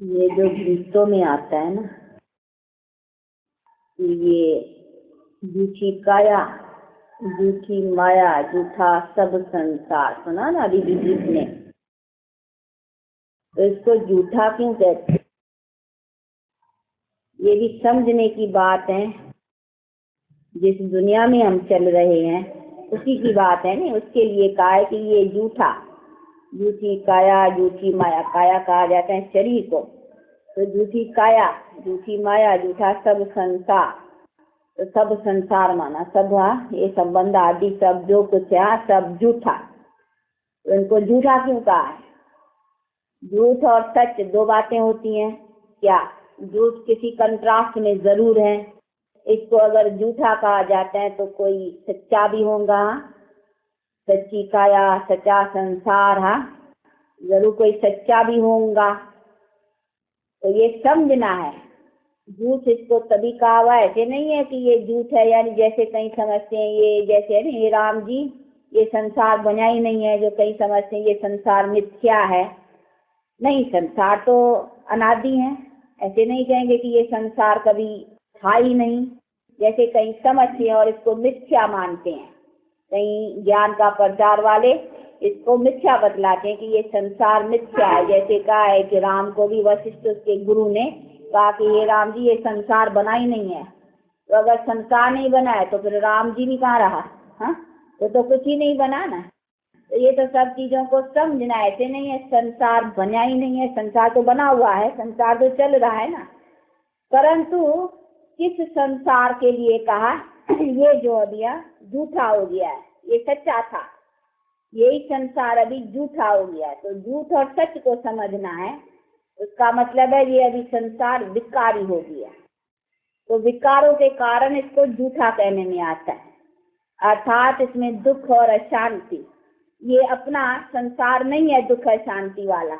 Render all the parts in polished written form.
ये जो गीतों में आता है ना, ये झूठी काया, झूठी माया, झूठा सब संसार, सुना ना अभी गीत ने। तो इसको झूठा क्यों कहते हैं? ये भी समझने की बात है। जिस दुनिया में हम चल रहे हैं उसी की बात है ना। उसके लिए कहा है कि ये झूठा, झूठी काया, झूठी माया। काया कहा जाता है शरीर को, तो झूठी काया, झूठी माया, झूठा सब संसार। तो सब संसार माना सब, ये संबंध आदि सब जो कुछ है सब झूठा। तो इनको झूठा क्यों कहा है? झूठ और सच दो बातें होती हैं क्या? झूठ किसी कंट्रास्ट में जरूर है। इसको अगर झूठा कहा जाता है तो कोई सच्चा भी होगा, सच्ची काया, सच्चा संसार, जरूर कोई सच्चा भी होगा। तो ये समझना है। झूठ इसको तभी कहा हुआ, ऐसे नहीं है कि ये झूठ है, यानी जैसे कई समझते हैं ये जैसे है ना, ये राम जी ये संसार बना ही नहीं है, जो कई समझते हैं ये संसार मिथ्या है। नहीं, संसार तो अनादि है। ऐसे नहीं कहेंगे कि ये संसार कभी था ही नहीं, जैसे कई समझते हैं और इसको मिथ्या मानते हैं। कई ज्ञान का प्रचार वाले इसको मिथ्या बतलाते हैं कि ये संसार मिथ्या है। जैसे कहा है कि राम को भी वशिष्ठ के गुरु ने कहा कि ये राम जी ये संसार बना ही नहीं है। तो अगर संसार नहीं बना है तो फिर राम जी भी कहाँ रहा? तो कुछ ही नहीं बना ना। तो ये तो सब चीजों को समझना। ऐसे नहीं है संसार बना ही नहीं है, संसार तो बना हुआ है, संसार तो चल रहा है ना। परंतु किस संसार के लिए कहा? ये जो अभी झूठा हो गया है, ये सच्चा था, यही संसार अभी झूठा हो गया है। तो झूठ और सच को समझना है। उसका मतलब है ये अभी संसार विकारी हो गया। तो विकारों के कारण इसको झूठा कहने में आता है, अर्थात इसमें दुख और अशांति। ये अपना संसार नहीं है दुख अशांति वाला।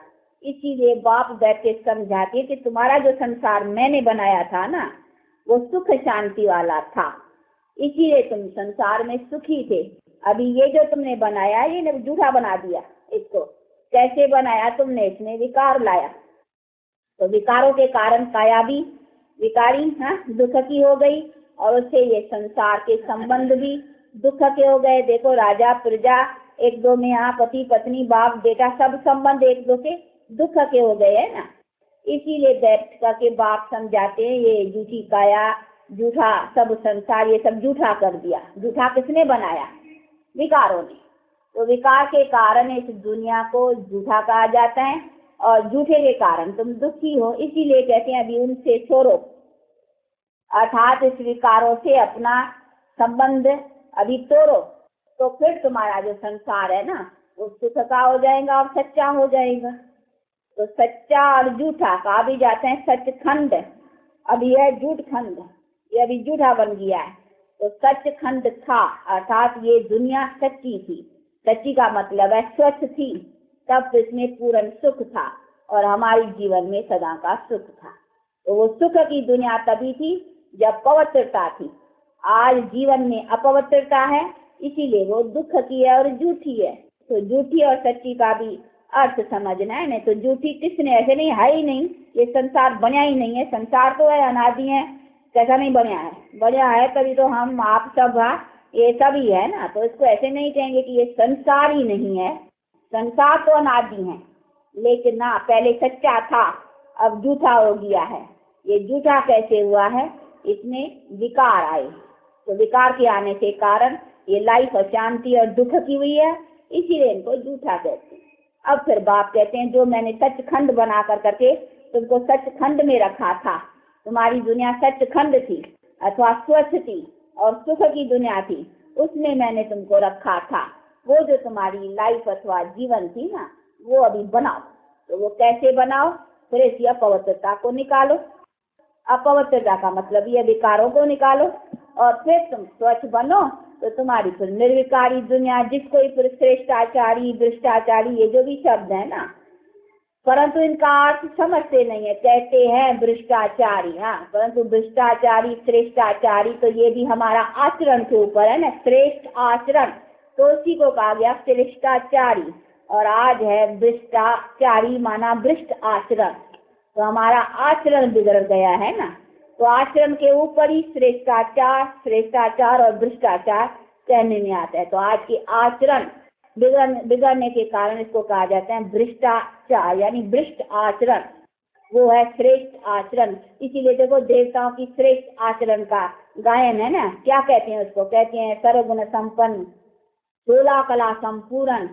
इसीलिए बाप बैठ के समझाती है कि तुम्हारा जो संसार मैंने बनाया था ना, वो सुख शांति वाला था, इसीलिए तुम संसार में सुखी थे। अभी ये जो तुमने बनाया ये झूठा बना दिया। इसको कैसे बनाया तुमने? इसमें विकार लाया। तो विकारों के कारण काया भी विकारी, दुख की हो गई, और उससे ये संसार के संबंध भी दुख के हो गए। देखो राजा प्रजा एक दो में, पति पत्नी बाप बेटा सब संबंध एक दो के दुख के हो गए है ना। इसीलिए बैठ करके बाप समझाते हैं ये झूठी काया, झूठा सब संसार, ये सब झूठा कर दिया। झूठा किसने बनाया? विकारों ने। तो विकार के कारण इस दुनिया को झूठा कहा जाता है, और झूठे के कारण तुम दुखी हो। इसीलिए कहते हैं अभी उनसे छोड़ो, अर्थात इस विकारों से अपना संबंध अभी तोड़ो, तो फिर तुम्हारा जो संसार है ना वो सुख का हो जाएगा और सच्चा हो जाएगा। तो सच्चा और झूठा कहा भी जाते हैं सचखंड। अब यह झूठ खंड, ये अभी झूठा बन गया है। तो सचखंड था, अर्थात ये दुनिया सच्ची थी। सच्ची का मतलब है स्वच्छ थी, तब इसमें पूर्ण सुख था और हमारे जीवन में सदा का सुख था। तो वो सुख की दुनिया तभी थी जब पवित्रता थी। आज जीवन में अपवित्रता है, इसीलिए वो दुख की है और झूठी है। तो झूठी और सच्ची का भी अर्थ समझना है। नहीं तो झूठी किसने? ऐसे नहीं है ही नहीं, ये संसार बना ही नहीं है। संसार तो है, अनादि है, कैसा नहीं बना है? बना है तभी तो हम आप सब ये सब ही है ना। तो इसको ऐसे नहीं कहेंगे कि ये संसार ही नहीं है। संसार तो अनादि है, लेकिन ना पहले सच्चा था, अब झूठा हो गया है। ये झूठा कैसे हुआ है? इसमें विकार आए। तो विकार के आने के कारण ये लाइफ अशांति और दुख की हुई है, इसीलिए इनको झूठा कहते हैं। अब फिर बाप कहते हैं जो मैंने सचखंड बना कर करके तुमको सचखंड में रखा था, तुम्हारी दुनिया सचखंड थी अथवा स्वच्छ थी और सुख की दुनिया थी, उसमें मैंने तुमको रखा था। वो जो तुम्हारी लाइफ अथवा जीवन थी ना, वो अभी बनाओ। तो वो कैसे बनाओ? फिर इसी अपवित्रता को निकालो। अपवित्रता का मतलब ये विकारों को निकालो और फिर तुम स्वच्छ बनो। तो तुम्हारी फिर निर्विकारी दुनिया, जिसको फिर श्रेष्ठाचारी भ्रष्टाचारी ये जो भी शब्द है ना, परंतु इनका अर्थ समझते नहीं है। कहते हैं भ्रष्टाचारी, परंतु भ्रष्टाचारी श्रेष्ठाचारी तो ये भी हमारा आचरण के ऊपर है ना। श्रेष्ठ आचरण तो उसी को कहा गया श्रेष्ठाचारी, और आज है भ्रष्टाचारी माना भ्रष्ट आचरण। तो हमारा आचरण बिगड़ गया है ना। तो आचरण के ऊपर ही श्रेष्ठाचार और भ्रष्टाचार कहने में आता है। तो आज के आचरण बिगड़ने के कारण इसको कहा जाता है भ्रष्टाचार, यानी भ्रष्ट आचरण। वो है श्रेष्ठ आचरण। इसीलिए देखो देवताओं की श्रेष्ठ आचरण का गायन है ना, क्या कहते हैं उसको, कहते हैं सर्वगुण संपन्न, 16 कला संपूर्ण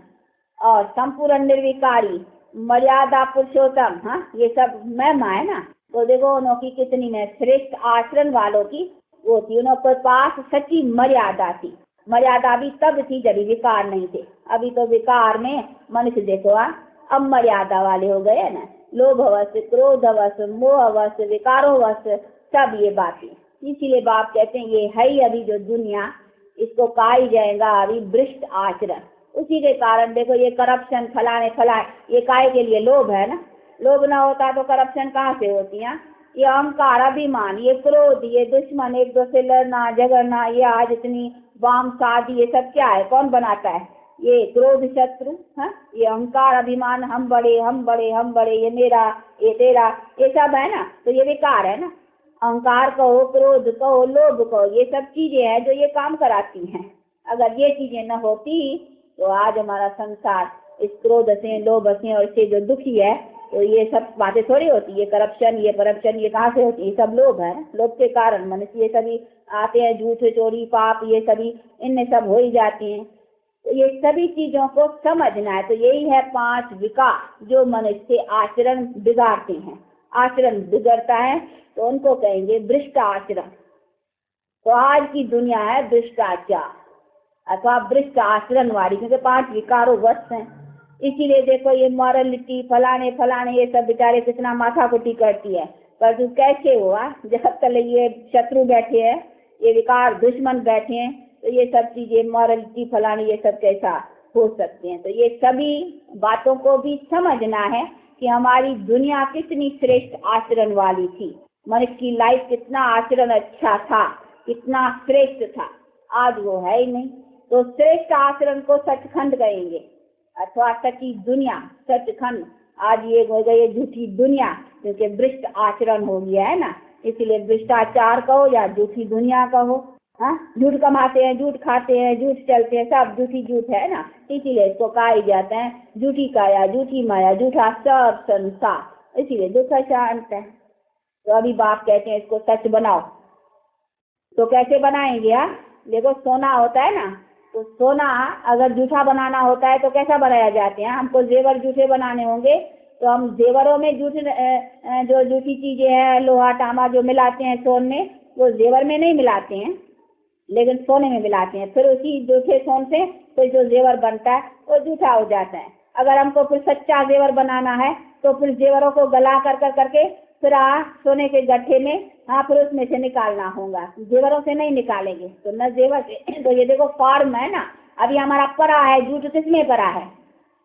और संपूर्ण निर्विकारी, मर्यादा पुरुषोत्तम। हाँ, ये सब महिमा है ना। तो देखो उनकी कितनी में श्रेष्ठ आचरण वालों की वो थी, उनके पास सच्ची मर्यादा थी। मर्यादा भी तब थी जब विकार नहीं थे। अभी तो विकार में मनुष्य देखो अब मर्यादा वाले हो गए ना, लोभवश, क्रोधवश, मोहवश, विकारोवश, सब ये बातें। इसीलिए बाप कहते हैं ये है ही अभी जो दुनिया, इसको कहा ही जाएगा अभी भ्रष्ट आचरण। उसी के कारण देखो ये करप्शन फलाने ये काहे के लिए, लोभ है ना। लोभ ना होता तो करप्शन कहाँ से होती है। ये अहंकार, अभिमान, ये क्रोध, ये दुश्मन, एक दूसरे से लड़ना झगड़ना, ये आज इतनी वाम शादी, ये सब क्या है, कौन बनाता है, ये क्रोध शत्रु। हाँ, ये अहंकार अभिमान, हम बड़े, ये मेरा, ये तेरा, ये सब है ना। तो ये विकार है ना। अहंकार कहो, क्रोध कहो, लोभ कहो, ये सब चीजें हैं जो ये काम कराती हैं। अगर ये चीजें न होती तो आज हमारा संसार इस क्रोध से, लोभ से और इससे जो दुखी है, तो ये सब बातें थोड़ी होती। ये करप्शन, ये कहाँ से होती है, ये सब लोभ है। लोभ के कारण मनुष्य ये सभी आते हैं, झूठ चोरी पाप, ये सभी इनमें सब हो ही जाती हैं। तो ये सभी चीजों को समझना है। तो यही है 5 विकार जो मनुष्य आचरण बिगाड़ते हैं। आचरण बिगड़ता है तो उनको कहेंगे भ्रष्ट आचरण। तो आज की दुनिया है भ्रष्टाचार अथवा भ्रष्ट आचरण वाली, क्योंकि 5 विकारों वश हैं। इसीलिए देखो ये मॉरलिटी फलाने ये सब बेचारे कितना माथाकुटी करती है। पर तू कैसे हुआ जब तक ये शत्रु बैठे हैं, ये विकार दुश्मन बैठे हैं, तो ये सब चीजें मॉरलिटी फलाने ये सब कैसा हो सकते हैं। तो ये सभी बातों को भी समझना है कि हमारी दुनिया कितनी श्रेष्ठ आचरण वाली थी। मनुष्य की लाइफ कितना आचरण अच्छा था, कितना श्रेष्ठ था। आज वो है ही नहीं। तो श्रेष्ठ आचरण को सचखंड कहेंगे अथवा सच्ची दुनिया, सचखंड। आज ये हो गई झूठी दुनिया, क्योंकि भ्रष्ट आचरण हो गया है ना। इसलिए भ्रष्टाचार कहो या झूठी दुनिया कहो। हाँ, झूठ कमाते हैं, झूठ खाते हैं, झूठ चलते हैं, सब झूठ है ना। इसीलिए इसको कहा ही जाता है झूठी काया, झूठी माया, झूठा सब संसार। इसीलिए दुख शांत है। तो अभी बाप कहते हैं इसको सच बनाओ। तो कैसे बनाएंगे यार? देखो सोना होता है ना, तो सोना अगर जूठा बनाना होता है तो कैसा बनाया जाते हैं? हमको जेवर जूठे बनाने होंगे तो हम जेवरों में जो जूठी चीजें हैं, लोहा तांबा जो मिलाते हैं सोन में, वो जेवर में नहीं मिलाते हैं, लेकिन सोने में मिलाते हैं। फिर उसी जूठे सोन से फिर जो जेवर बनता है वो जूठा हो जाता है। अगर हमको फिर सच्चा जेवर बनाना है तो फिर जेवरों को गला करके फिर सोने के गट्ठे में फिर उसमें से निकालना होगा। जेवरों से नहीं निकालेंगे तो न जेवर से। तो ये देखो फॉर्म है ना, अभी हमारा परा है, झूठ किसमें परा है?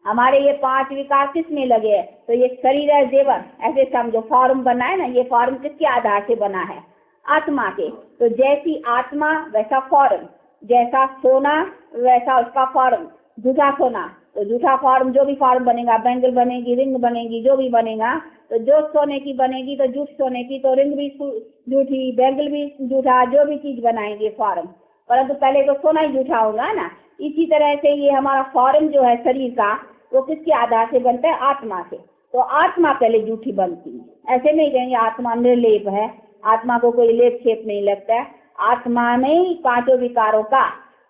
हमारे ये 5 विकार किसमें लगे है? तो ये शरीर है, जेवर, ऐसे समझो फॉर्म बना है ना। ये फॉर्म किसके आधार से बना है? आत्मा के। तो जैसी आत्मा वैसा फॉर्म, जैसा सोना वैसा उसका फॉर्म। झूठा सोना तो झूठा फॉर्म, जो भी फॉर्म बनेगा, बैंगल बनेगी, रिंग बनेगी, जो भी बनेगा, तो जो सोने की बनेगी तो झूठ सोने की, तो रिंग भी झूठी, बैंगल भी झूठा, जो भी चीज बनाएंगे फॉर्म, परंतु पहले तो सोना ही झूठा होगा ना। इसी तरह से ये हमारा फॉर्म जो है शरीर का, वो किसके आधार से बनता है? आत्मा से। तो आत्मा पहले झूठी बनती है। ऐसे नहीं कहेंगे आत्मा निर्लेप है, आत्मा को कोई लेप छेप नहीं लगता है। आत्मा में ही 5 विकारों का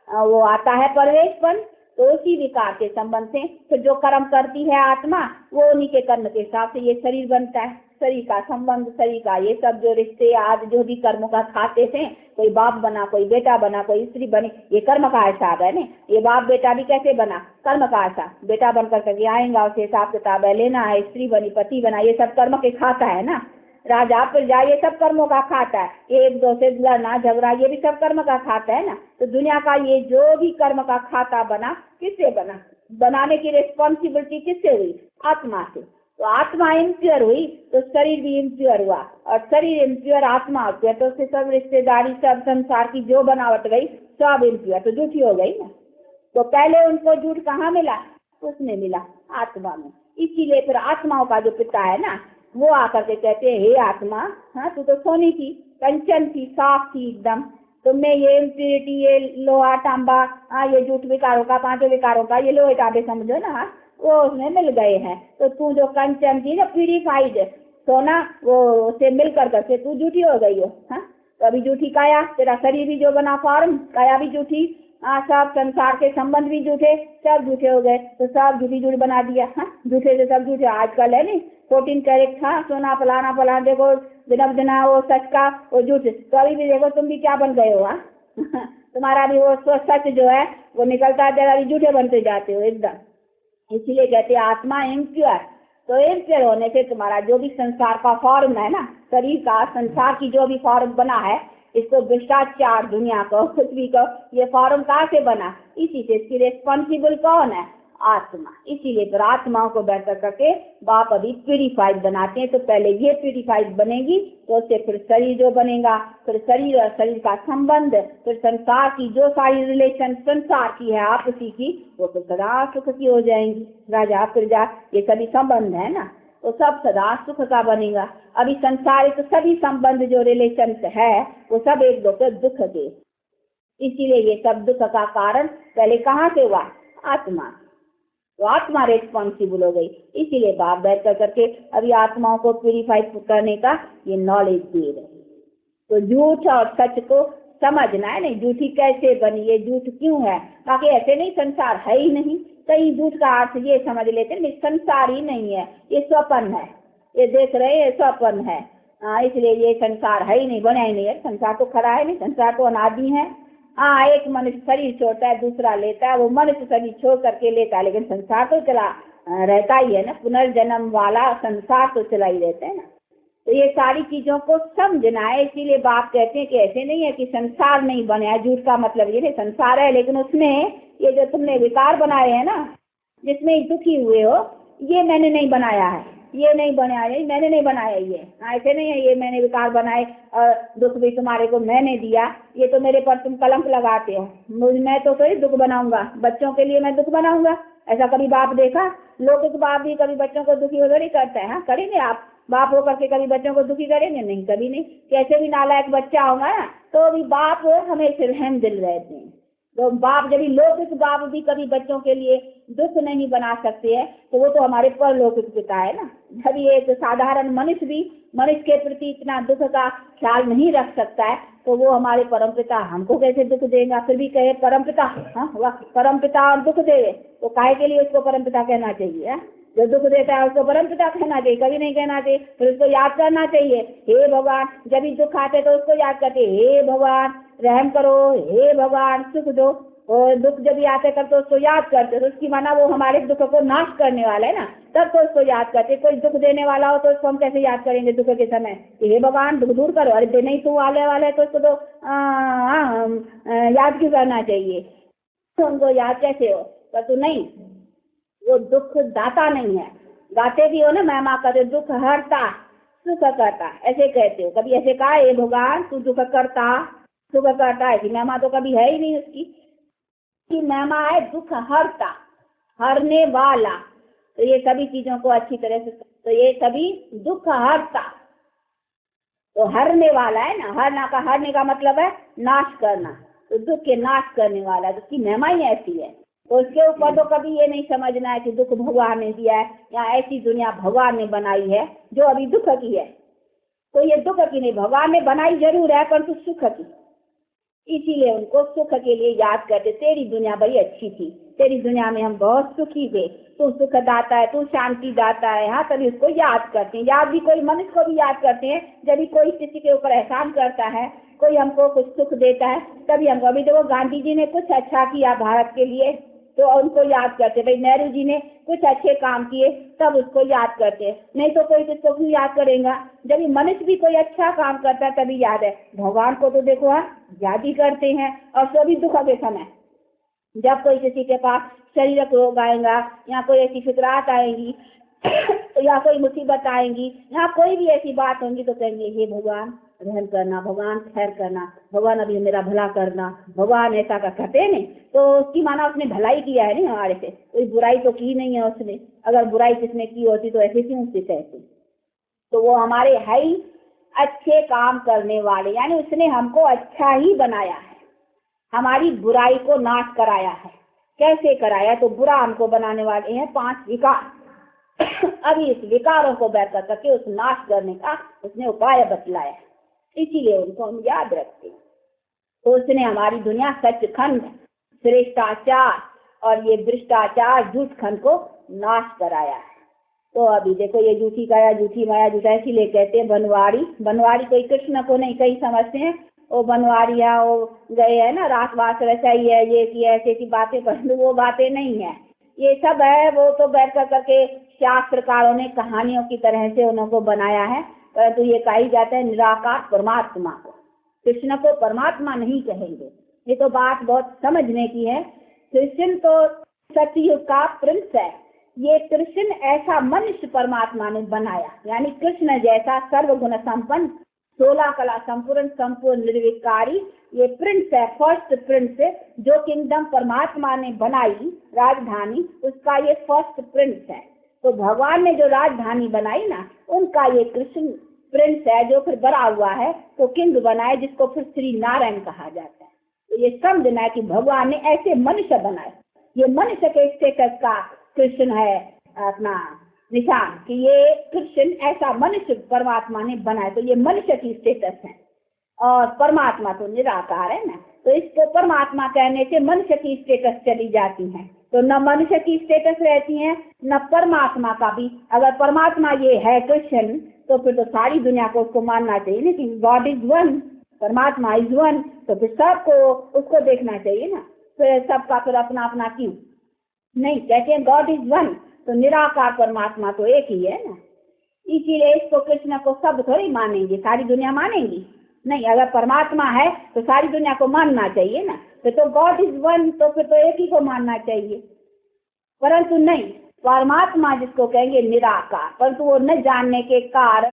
वो आता है प्रवेशपन। तो उसी विकार के संबंध से फिर जो कर्म करती है आत्मा, वो उन्हीं के कर्म के हिसाब से ये शरीर बनता है। शरीर का संबंध, शरीर का ये सब जो रिश्ते आज जो भी कर्मों का खाते थे, कोई बाप बना, कोई बेटा बना, कोई स्त्री बनी, ये कर्म का हिसाब है ना। ये बाप बेटा भी कैसे बना? कर्म का हिसाब। बेटा बनकर के आएगा, उसे हिसाब किताब है लेना है, स्त्री बनी, पति बना, ये सब कर्म के खाता है ना। राजा प्रजा ये सब कर्मों का खाता है। एक दो से लड़ना झगड़ा ये भी सब कर्म का खाता है ना। तो दुनिया का ये जो भी कर्म का खाता बना, किससे बना? बनाने की रिस्पॉन्सिबिलिटी किससे हुई? आत्मा से। तो आत्मा इम्प्योर हुई तो शरीर भी इम्प्योर हुआ, और शरीर इम्प्योर, आत्मा इम्प्योर, तो उससे सब रिश्तेदारी, सब संसार की जो बनावट गई सब इम्प्योर, तो झूठी हो गई ना। तो पहले उनको झूठ कहाँ मिला? उसमें मिला, आत्मा में। इसीलिए फिर आत्माओं का जो पिता है ना, वो आकर के कहते हैं, हे आत्मा, हाँ तू तो सोनी थी, कंचन थी, साफ थी एकदम, तुमने ये इम्प्योरिटी, ये लोहा तांबा, हाँ ये झूठ विकारों का, पांचों विकारों का ये लोहे तांबे समझो ना, वो उसमें मिल गए हैं। तो तू जो कंचन थी, जो प्यूरिफाइड सोना, वो उससे मिल करके तू झूठी हो गई हो। हाँ, तो अभी झूठी काया, तेरा शरीर भी जो बना फॉर्म, काया भी झूठी, हाँ सब संसार के संबंध भी झूठे, सब झूठे हो गए, तो सब झूठी झूठ बना दिया। हाँ, झूठे से सब झूठे। आजकल है नहीं 14 कैरेट था सोना, फलाना फलाना, देखो दिनक दिना वो सच का वो झूठ, तो अभी भी देखो तुम भी क्या बन गए हो। तुम्हारा भी वो सच जो है वो निकलता है, अभी झूठे बनते जाते हो एकदम। इसीलिए कहते हैं आत्मा इम्प्योर। तो इम्प्योर होने से तुम्हारा जो भी संसार का फॉर्म है ना, शरीर का, संसार की जो भी फॉर्म बना है, इसको भ्रष्टाचार, दुनिया को, पृथ्वी को, ये फॉर्म कहाँ से बना? इसी से। इसकी रिस्पॉन्सिबल कौन है? आत्मा। इसीलिए फिर आत्माओं को बेहतर करके बाप अभी प्यूरिफाइड बनाते हैं। तो पहले ये प्यूरिफाइड बनेगी, तो उससे फिर शरीर जो बनेगा, फिर शरीर और शरीर का संबंध, फिर संसार की जो सारी रिलेशन संसार की है आपसी की, वो तो सदा सुख की हो जाएंगी। राजा प्रजा ये सभी संबंध है ना, तो सब सदा सुख का बनेगा। अभी संसारिक सभी संबंध जो रिलेशन है, वो सब एक दो के दुख के। इसीलिए ये सब दुख का कारण पहले कहाँ से हुआ? आत्मा। तो आत्मा रेस्पॉन्सिबल हो गई। इसीलिए बाप बैठ कर करके अभी आत्माओं को प्यूरिफाइड करने का ये नॉलेज दे रहे। तो झूठ और सच को समझना है। नहीं, झूठी कैसे बनी, ये झूठ क्यों है, बाकी ऐसे नहीं संसार है ही नहीं। कई झूठ का अर्थ ये समझ लेते हैं संसार ही नहीं है, ये स्वप्न है, ये देख रहे हैं स्वप्न है। इसलिए ये संसार है ही नहीं, बना ही नहीं है। संसार तो खड़ा है नहीं, संसार तो अनादि है। हाँ, एक मनुष्य शरीर छोड़ता है, दूसरा लेता है, वो मनुष्य शरीर छोड़ करके लेता है, लेकिन संसार तो चला रहता ही है ना। पुनर्जन्म वाला संसार तो चला ही रहता है ना। तो ये सारी चीजों को समझना है। इसीलिए बाप कहते हैं कि ऐसे नहीं है कि संसार नहीं बना है। झूठ का मतलब ये नहीं, संसार है, लेकिन उसमें ये जो तुमने विकार बनाए हैं ना, जिसमें दुखी हुए हो, ये मैंने नहीं बनाया है, ये नहीं बनाया, ये मैंने नहीं बनाया। ये ऐसे नहीं है ये मैंने विकार बनाए और दुख भी तुम्हारे को मैंने दिया, ये तो मेरे पर तुम कलंक लगाते हो। मैं तो कोई दुख बनाऊंगा, बच्चों के लिए मैं दुख बनाऊंगा? ऐसा कभी बाप देखा? लौकिक बाप भी कभी बच्चों को दुखी वगैरह करते हैं? हाँ, करेंगे आप बाप होकर के कभी बच्चों को दुखी करेंगे? नहीं, कभी नहीं। कैसे भी नालायक बच्चा होगा ना, तो भी बाप हमें रहम दिल रहते हैं। तो बाप जब लौकिक बाप भी कभी बच्चों के लिए दुख नहीं बना सकते हैं, तो वो तो हमारे परलौकिक पिता है ना। जब एक साधारण मनुष्य भी मनुष्य के प्रति इतना दुख का ख्याल नहीं रख सकता है, तो वो हमारे परमपिता हमको कैसे दुख देगा? फिर भी कहे परमपिता, हाँ वाह, परमपिता और दुख दे, तो काहे के लिए उसको परमपिता कहना चाहिए? है जो दुख देता है उसको परमपिता कहना चाहिए? कभी नहीं कहना चाहिए। फिर उसको याद करना चाहिए, हे भगवान। जब भी दुख आते तो उसको याद करते, हे भगवान रहम करो, हे भगवान सुख दो। और दुख जब भी आते तब तो उसको याद करते, तो उसकी माना वो हमारे दुख को नाश करने वाला है ना, तब तो उसको याद करते। कोई दुख देने वाला हो तो उसको हम कैसे याद करेंगे दुख के समय कि हे भगवान दुख दूर करो? अरे नहीं, तू आने वाला है तो उसको तो याद क्यों करना चाहिए? तो उनको याद कैसे हो? पर तू नहीं, वो दुख दाता नहीं है। गाते भी हो ना, महिमा करे दुख हरता सुख करता, ऐसे कहते हो। कभी ऐसे कहा हे भगवान तू दुख करता सुख करता है? कि महिमा तो कभी है ही नहीं उसकी। की महिमा है दुख हरता, हरने वाला। तो ये सभी चीजों को अच्छी तरह से, तो ये सभी दुख हरता, तो हरने वाला है ना। हरने का मतलब है नाश करना, तो दुख के नाश करने वाला, तो उसकी महिमा ही ऐसी है। तो उसके ऊपर तो कभी ये नहीं समझना है कि दुख भगवान ने दिया है या ऐसी दुनिया भगवान ने बनाई है जो अभी दुख की है। तो ये दुख की नहीं, भगवान ने बनाई जरूर है, परंतु सुख की। इसीलिए उनको सुख के लिए याद करते, तेरी दुनिया बड़ी अच्छी थी, तेरी दुनिया में हम बहुत सुखी थे, तू सुख दाता है, तू शांति दाता है। हाँ, तभी उसको याद करते हैं। याद भी कोई मनुष्य को भी याद करते हैं जब भी कोई किसी के ऊपर एहसान करता है, कोई हमको कुछ सुख देता है, तभी हमको। अभी देखो गांधी जी ने कुछ अच्छा किया भारत के लिए, तो उनको याद करते। भाई नेहरू जी ने कुछ अच्छे काम किए, तब उसको याद करते। नहीं तो कोई किसको क्यों याद करेगा? जब भी मनुष्य भी कोई अच्छा काम करता है तभी याद है। भगवान को तो देखो याद ही करते हैं, और सभी दुख के समय जब कोई किसी के पास शरीरक रोग आएगा या कोई ऐसी फिक्रात आएंगी या कोई मुसीबत आएंगी या कोई भी ऐसी बात होंगी, तो कहेंगे हे भगवान रहम करना, भगवान खैर करना, भगवान अभी मेरा भला करना, भगवान ऐसा का कहते नहीं। तो उसकी माना उसने भलाई किया है नहीं हमारे से, कोई बुराई तो की नहीं है उसने। अगर बुराई किसने की होती तो ऐसे क्यों उससे कहते? तो वो हमारे है ही अच्छे काम करने वाले, यानी उसने हमको अच्छा ही बनाया है, हमारी बुराई को नाश कराया है। कैसे कराया? तो बुरा हमको बनाने वाले हैं 5 विकार। अभी इस विकारों को बेहतर करके उस नाश करने का उसने उपाय बतलाया, इसीलिए उनको हम याद रखते हैं। तो उसने हमारी दुनिया सचखंड, श्रेष्ठाचार और ये भ्रष्टाचार, झूठखंड को नाश कराया है। तो अभी देखो ये झूठी काया, झूठी माया, झूठा, इसीलिए कहते हैं बनवारी। बनवारी कोई कृष्ण को नहीं, कई समझते हैं वो बनवारी है, वो गए है ना रासवास रचाई है, ये की ऐसे की बातें, परंतु वो बातें नहीं है, ये सब है वो तो बैठ कर करके शास्त्रकारों ने कहानियों की तरह से उनको बनाया है। परंतु ये कही जाता है निराकार परमात्मा को, कृष्ण को परमात्मा नहीं कहेंगे। ये तो बात बहुत समझने की है। कृष्ण तो सतयुग का प्रिंस है। ये कृष्ण ऐसा मनुष्य परमात्मा ने बनाया, यानी कृष्ण जैसा सर्वगुण संपन्न, 16 कला संपूर्ण, संपूर्ण निर्विकारी ये प्रिंस है, फर्स्ट प्रिंस, जो किंगडम परमात्मा ने बनाई राजधानी, उसका ये फर्स्ट प्रिंस है। तो भगवान ने जो राजधानी बनाई ना, उनका ये कृष्ण प्रिंस है, जो फिर बड़ा हुआ है तो किंग बनाए, जिसको फिर श्री नारायण कहा जाता है। तो ये समझना है कि भगवान ने ऐसे मनुष्य बनाए, ये मनुष्य के स्टेटस का कृष्ण है अपना निशान, कि ये कृष्ण ऐसा मनुष्य परमात्मा ने बनाया। तो ये मनुष्य की स्टेटस है और परमात्मा तो निराकार है ना, तो इसको परमात्मा कहने से मनुष्य की स्टेटस चली जाती है। तो न मनुष्य की स्टेटस रहती है न परमात्मा का भी। अगर परमात्मा ये है कृष्ण, तो फिर तो सारी दुनिया को उसको मानना चाहिए, लेकिन गॉड इज वन, परमात्मा इज वन, तो फिर सबको उसको देखना चाहिए ना। फिर सबका फिर अपना अपना क्यों नहीं? कहते हैं गॉड इज वन, तो निराकार परमात्मा तो एक ही है ना। इसीलिए इसको कृष्ण को सब थोड़ी मानेंगे, सारी दुनिया मानेंगी नहीं। अगर परमात्मा है तो सारी दुनिया को मानना चाहिए ना, तो गॉड इज वन, तो फिर तो एक ही को मानना चाहिए। परंतु नहीं, परमात्मा जिसको कहेंगे निराकार, परंतु वो न जानने के कारण